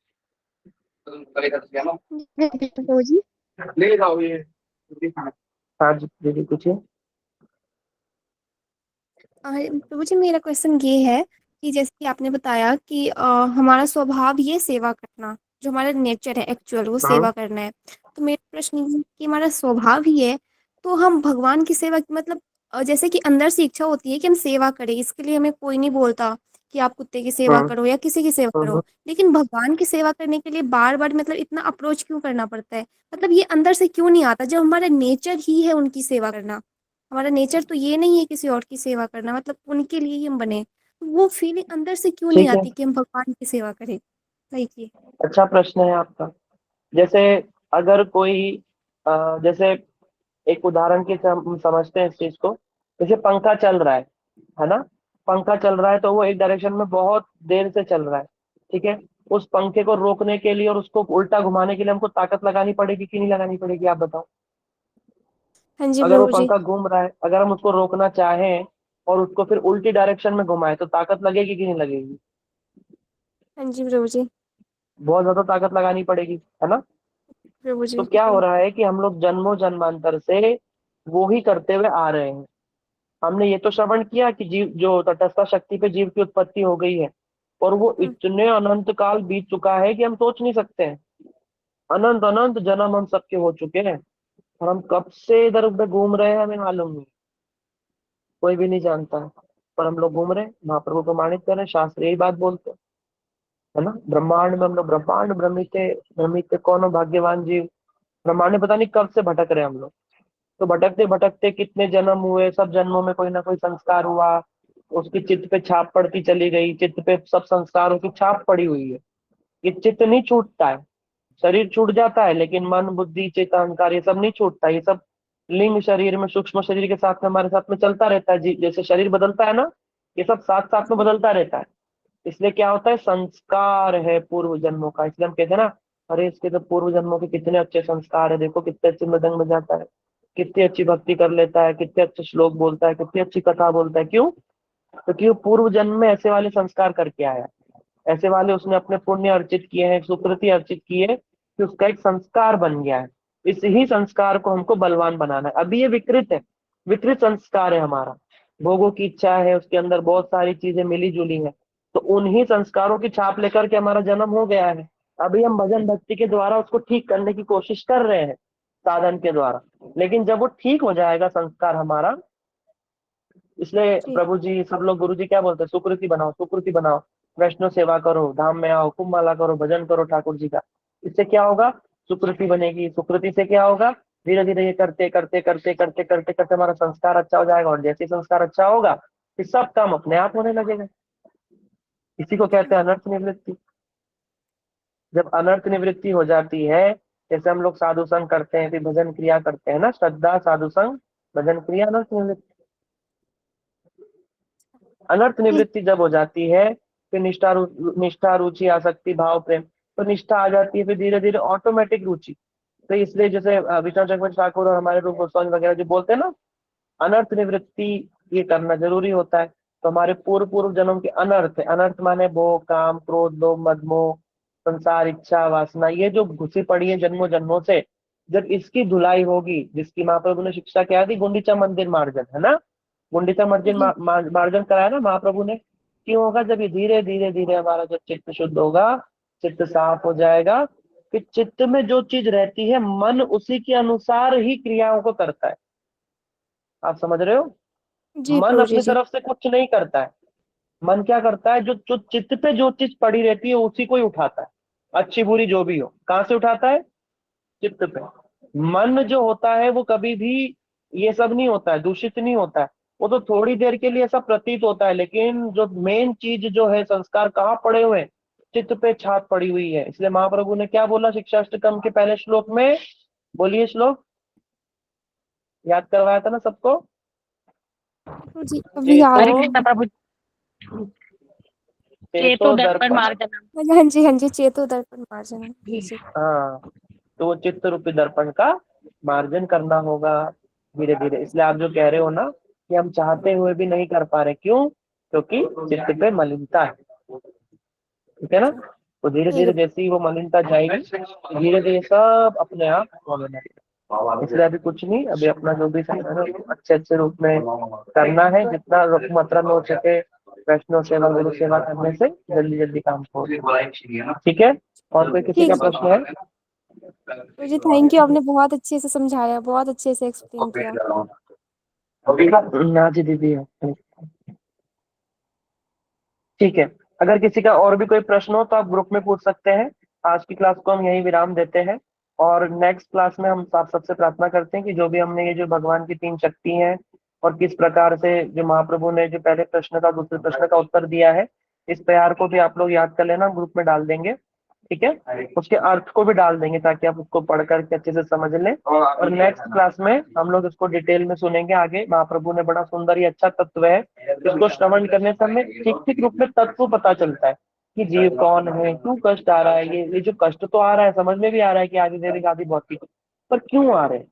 करेगा तो क्या ना प्रभु जी। ले खाओगे ये हाँ जी दीदी पूछिए। प्रभु जी, मेरा क्वेश्चन ये है कि जैसे कि आपने बताया कि हमारा स्वभाव ये सेवा करना, जो हमारा नेचर है एक्चुअल, वो हाँ सेवा करना है। तो मेरा प्रश्न ये है कि हमारा स्वभाव ही है, तो हम भगवान की सेवा मतलब जैसे कि अंदर से इच्छा होती है कि हम सेवा करें, इसके लिए हमें कोई नहीं बोलता कि आप कुत्ते की सेवा हाँ करो या किसी की सेवा करो, हाँ लेकिन भगवान की सेवा करने के लिए बार बार मतलब इतना अप्रोच क्यों करना पड़ता है? मतलब ये अंदर से क्यों नहीं आता जब हमारा नेचर ही है उनकी सेवा करना? हमारा नेचर तो ये नहीं है किसी और की सेवा करना, मतलब उनके लिए ही हम बने। तो वो फीलिंग अंदर से क्यों नहीं ठीक है, आती कि हम भगवान की सेवा करें? सही की। अच्छा प्रश्न है आपका। जैसे अगर कोई जैसे एक उदाहरण के से हम समझते हैं इस चीज को। जैसे पंखा चल रहा है ना? पंखा चल रहा है तो वो एक डायरेक्शन में बहुत देर से चल रहा है, ठीक है। उस पंखे को रोकने के लिए और उसको उल्टा घुमाने के लिए हमको ताकत लगानी पड़ेगी कि नहीं लगानी पड़ेगी, आप बताओ। हाँ जी अगर वो प्रभु जी। पंखा घूम रहा है, अगर हम उसको रोकना चाहें और उसको फिर उल्टी डायरेक्शन में घुमाए तो ताकत लगेगी कि नहीं लगेगी? हाँ जी प्रभु जी। बहुत ज्यादा ताकत लगानी पड़ेगी, है ना? प्रभु तो जी। क्या हो रहा है कि हम लोग जन्मों जन्मांतर से वो ही करते हुए आ रहे हैं। हमने ये तो श्रवण किया कि जीव जो तटस्थ शक्ति पे जीव की उत्पत्ति हो गई है, और वो हम्म, इतने अनंत काल बीत चुका है कि हम सोच नहीं सकते हैं। अनंत अनंत जन्म हम सबके हो चुके हैं, और हम कब से इधर उधर घूम रहे हैं हमें मालूम नहीं, कोई भी नहीं जानता है। पर हम लोग घूम रहे हैं, महाप्रभु प्रमाणित कर रहे हैं, शास्त्र यही बात बोलते हैं, है ना? ब्रह्मांड में हम लोग ब्रह्मांड भ्रमिते भ्रमिते कौन हो भाग्यवान जीव। ब्रह्मांड में पता नहीं कब से भटक रहे हैं हम लोग। तो भटकते भटकते कितने जन्म हुए, सब जन्मों में कोई ना कोई संस्कार हुआ, उसकी चित्त पे छाप पड़ती चली गई, चित्त पे सब संस्कारों की छाप पड़ी हुई है। ये चित्त नहीं छूटता है, शरीर छूट जाता है लेकिन मन बुद्धि चित्त अहंकार ये सब नहीं छूटता। ये सब लिंग शरीर में सूक्ष्म शरीर के साथ में हमारे साथ में चलता रहता है जी, जैसे शरीर बदलता है ना, ये सब साथ साथ में बदलता रहता है। इसलिए क्या होता है, संस्कार है पूर्व जन्मों का। इसलिए हम कहते हैं ना, अरे इसके तो पूर्व जन्मों के कितने अच्छे संस्कार है, देखो कितने अच्छे मृदंग बजाता है, कितनी अच्छी भक्ति कर लेता है, कितने अच्छे श्लोक बोलता है, कितनी अच्छी कथा बोलता है। क्यों? क्योंकि वो पूर्व जन्म में ऐसे वाले संस्कार करके आया है, ऐसे वाले उसने अपने पुण्य अर्जित किए हैं, सुकृति अर्जित की है, कि उसका एक संस्कार बन गया है। इस ही संस्कार को हमको बलवान बनाना है। अभी ये विकृत है, विकृत संस्कार है हमारा, भोगों की इच्छा है, उसके अंदर बहुत सारी चीजें मिली जुली है। तो उन्हीं संस्कारों की छाप लेकर के हमारा जन्म हो गया है। अभी हम भजन भक्ति के द्वारा उसको ठीक करने की कोशिश कर रहे हैं, साधन के द्वारा। लेकिन जब वो ठीक हो जाएगा संस्कार हमारा, इसलिए जी। प्रभु जी सब लोग गुरु जी क्या बोलते हैं, सुकृति बनाओ सुकृति बनाओ, वैष्णव सेवा करो, धाम में आओ, कुंभ माला करो, भजन करो ठाकुर जी का। इससे क्या होगा, सुकृति बनेगी। सुकृति से क्या होगा, धीरे धीरे ये करते करते करते करते करते करते हमारा संस्कार अच्छा हो जाएगा, और जैसे ही संस्कार अच्छा होगा फिर सब काम अपने आप होने लगेगा। इसी को कहते हैं अनर्थ निवृत्ति। जब अनर्थ निवृत्ति हो जाती है, जैसे हम लोग साधु संग करते हैं, फिर भजन क्रिया करते हैं ना, श्रद्धा साधु संग भजन क्रिया अनर्थ निवृत्ति। अनर्थ ठीक। निवृत्ति जब हो जाती है, फिर निष्ठा रुचि आसक्ति भाव प्रेम, तो निष्ठा आ जाती है, फिर धीरे धीरे ऑटोमेटिक रुचि। तो इसलिए जैसे विष्णु चक्रवर्ती ठाकुर और हमारे रूप गोस्वामी वगैरह जो बोलते हैं ना, अनर्थ निवृत्ति ये करना जरूरी होता है। तो हमारे पूर्व पूर्व जन्म के अनर्थ है, अनर्थ माने भोग काम क्रोध लोभ मद मोह संसार इच्छा वासना, ये जो घुसी पड़ी है जन्मों जन्मों से, जब इसकी धुलाई होगी, जिसकी महाप्रभु ने शिक्षा क्या दी, गुंडीचा मंदिर मार्जन, है ना? गुंडीचा मंदिर जी। मार्जन कराया ना महाप्रभु ने। क्यों होगा, जब ये धीरे धीरे धीरे हमारा जब चित्त शुद्ध होगा, चित्त साफ हो जाएगा, फिर चित्त में जो चीज रहती है मन उसी के अनुसार ही क्रियाओं को करता है। आप समझ रहे हो? जी मन प्रभु जी। अपनी जी। तरफ से कुछ नहीं करता है। मन क्या करता है, जो जो चित्त पे जो चीज पड़ी रहती है उसी को ही उठाता है, अच्छी बुरी जो भी हो। कहाँ से उठाता है? चित्त पे। मन जो होता है वो कभी भी ये सब नहीं होता है, दूषित नहीं होता है। वो तो थोड़ी देर के लिए ऐसा प्रतीत होता है, लेकिन जो मेन चीज जो है, संस्कार कहाँ पड़े हुए हैं? चित्त पे छाप पड़ी हुई है। इसलिए महाप्रभु ने क्या बोला शिक्षाष्टकम के पहले श्लोक में? बोलिए श्लोक, याद करवाया था ना सबको? जी अभी याद हरे चेतो कृष्ण प्रभु। चेतो दर्पण मार्जनम। हाँ जी हाँ जी, चेतो दर्पण मार्जन जी। हाँ, तो वो चित्त रूपी दर्पण का मार्जन करना होगा धीरे धीरे। इसलिए आप जो कह रहे हो ना कि हम चाहते हुए भी नहीं कर पा रहे, क्यों? क्योंकि चित्त पे मलिनता है, ठीक है ना? तो धीरे धीरे जैसे ही वो मलिनता जाएगी, धीरे धीरे सब अपने आप होने लगेगा। इसलिए अभी कुछ नहीं, अभी अपना जो भी है ना अच्छे अच्छे रूप में करना है, जितना मात्रा में हो सके वैष्णव सेवा गुरु सेवा करने से जल्दी जल्दी काम हो, ठीक है? और कोई किसी का प्रश्न है? जी थैंक यू, आपने बहुत अच्छे से समझाया, बहुत अच्छे से एक्सप्लेन किया। ना जी दीदी है, ठीक है। अगर किसी का और भी कोई प्रश्न हो तो आप ग्रुप में पूछ सकते हैं। आज की क्लास को हम यही विराम देते हैं और नेक्स्ट क्लास में हम आप सबसे प्रार्थना करते हैं कि जो भी हमने ये जो भगवान की 3 शक्ति हैं और किस प्रकार से जो महाप्रभु ने जो पहले प्रश्न का दूसरे प्रश्न का उत्तर दिया है, इस प्यार को भी आप लोग याद कर लेना, ग्रुप में डाल देंगे, ठीक है? उसके अर्थ को भी डाल देंगे ताकि आप उसको पढ़ करके अच्छे से समझ लें। और नेक्स्ट क्लास में हम लोग इसको डिटेल में सुनेंगे आगे। महाप्रभु ने बड़ा सुंदर ही अच्छा तत्व है, इसको श्रवण करने से हमें ठीक ठीक रूप में तत्व पता चलता है कि जीव कौन है, क्यों कष्ट आ रहा है। ये जो कष्ट तो आ रहा है, समझ में भी आ रहा है कि आदि दैविक आदि भौतिक, पर क्यों आ रहे हैं,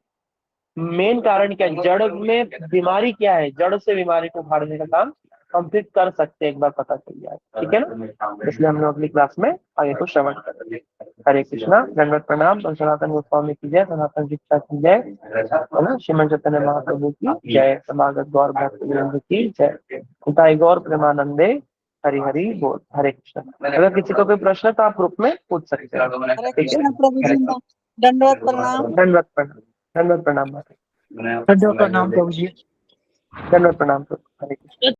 मेन कारण क्या है, जड़ में बीमारी क्या है, जड़ से बीमारी को उखाड़ने का काम हम फिर कर सकते हैं, एक बार पता चल जाए, ठीक है ना? इसलिए हम लोग अगली क्लास में आगे को श्रवण करेंगे। हरे कृष्णा, दंडवत प्रणाम। और सनातन गोस्वामी की जय, सनातन शिक्षा की जय, है ना? श्रीमन चैतन्य महाप्रभु की जय, समागत गौर भक्त की जय, उताई गौर प्रेमानंदे, हरि हरि बोल। हरे कृष्ण। अगर किसी को कोई प्रश्न है तो आप ग्रुप में पूछ सकते हैं, हरे ठीक है? कृष्ण प्रभु जी, दंडवत प्रणाम। दंडवत प्रणाम, दंडवत प्रणाम, प्रणाम प्रभु जी। दंडवत प्रणाम। हरे कृष्ण।